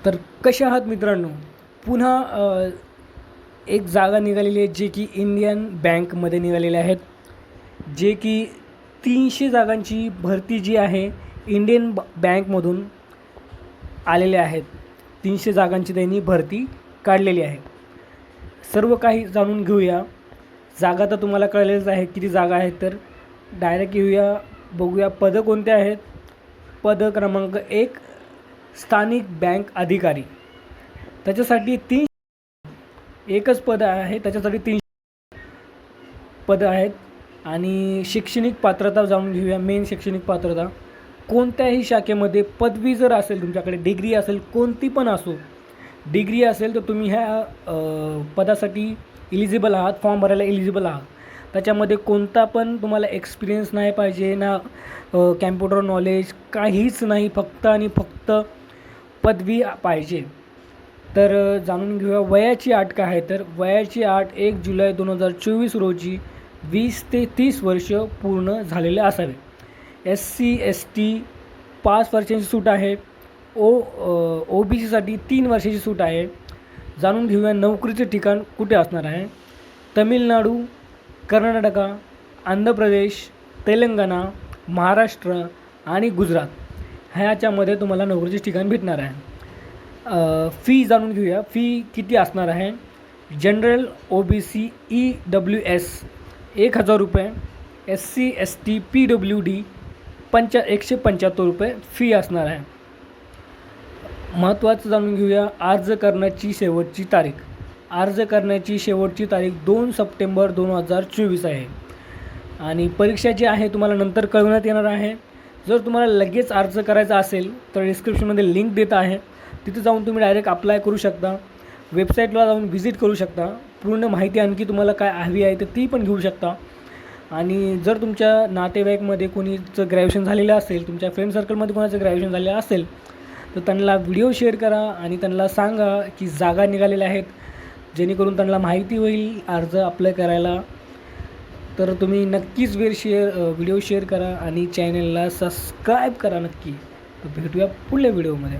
तर कशा आहात मित्रांनो? पुन्हा एक जागा निघालेली आहे जे की इंडियन बँकमध्ये निघालेले आहेत, जे की 300 जागांची भरती जी आहे इंडियन बँकमधून आलेले आहेत. 300 जागांची त्यांनी भरती काढलेली आहे. सर्व काही जाणून घेऊया. जागा तर तुम्हाला कळलेलंच आहे किती जागा आहेत, तर डायरेक्ट येऊया, बघूया पदं कोणते आहेत. पद क्रमांक 1 स्थानिक बँक अधिकारी, त्याच्यासाठी एकच पद आहे, त्याच्यासाठी 3 पदं आहेत. आणि शैक्षणिक पात्रता जाणून घेऊया. मेन शैक्षणिक पात्रता कोणत्याही शाखेमध्ये पदवी जर असेल, तुमच्याकडे डिग्री असेल, कोणती पण असो, डिग्री असेल तर तुम्ही ह्या पदासाठी इलिजिबल आहात, फॉर्म भरायला इलिजिबल आहात. त्याच्यामध्ये कोणता पण तुम्हाला एक्सपिरियन्स नाही पाहिजे ना, कॅम्प्युटर नॉलेज काहीच नाही, फक्त आणि फक्त पदवी पाहिजे. तर जाणून घेऊया वयाची अट काय आहे. तर वयाची अट 1 जुलै 2024 रोजी 20 ते 30 वर्ष पूर्ण झालेले असावे. SC ST 5 वर्षांची सूट आहे. OBCसाठी 3 वर्षाची सूट आहे. जाणून घेऊया नोकरीचे ठिकाण कुठे असणार आहे. तमिळनाडू, कर्नाटका, आंध्र प्रदेश, तेलंगणा, महाराष्ट्र आणि गुजरात ह्याच्यामध्ये तुम्हाला नोकरीचे ठिकाण भेटणार आहे. फी जाणून घेऊया. फी किती असणार आहे. जनरल OBC EWS 1000 रुपये, SC ST PWD 175 रुपये फी असणार आहे. महत्त्वाचं जाणून घेऊया अर्ज करण्याची शेवटची तारीख. अर्ज करण्याची शेवटची तारीख 2 सप्टेंबर 2024 आहे. आणि परीक्षा जी आहे तुम्हाला नंतर कळवण्यात येणार आहे. जर तुम्हाला लगेच अर्ज करायचा असेल तर डिस्क्रिप्शनमध्ये लिंक देत आहे, तिथे जाऊन तुम्ही डायरेक्ट अप्लाय करू शकता. वेबसाईटला जाऊन व्हिजिट करू शकता. पूर्ण माहिती आणखी तुम्हाला काय हवी आहे तर ती पण घेऊ शकता. आणि जर तुमच्या नातेवाईकमध्ये कोणीचं ग्रॅज्युएशन झालेलं असेल, तुमच्या फ्रेंड सर्कलमध्ये कोणाचं ग्रॅज्युएशन झालेलं असेल तर त्यांना व्हिडिओ शेअर करा आणि त्यांना सांगा की जागा निघालेल्या आहेत, जेणेकरून त्यांना माहिती होईल अर्ज अप्लाय करायला. तर तुम्ही नक्कीच व्हिडिओ शेअर करा आणि चॅनलला सबस्क्राईब करा नक्की. तर भेटूया पुढल्या व्हिडिओमध्ये.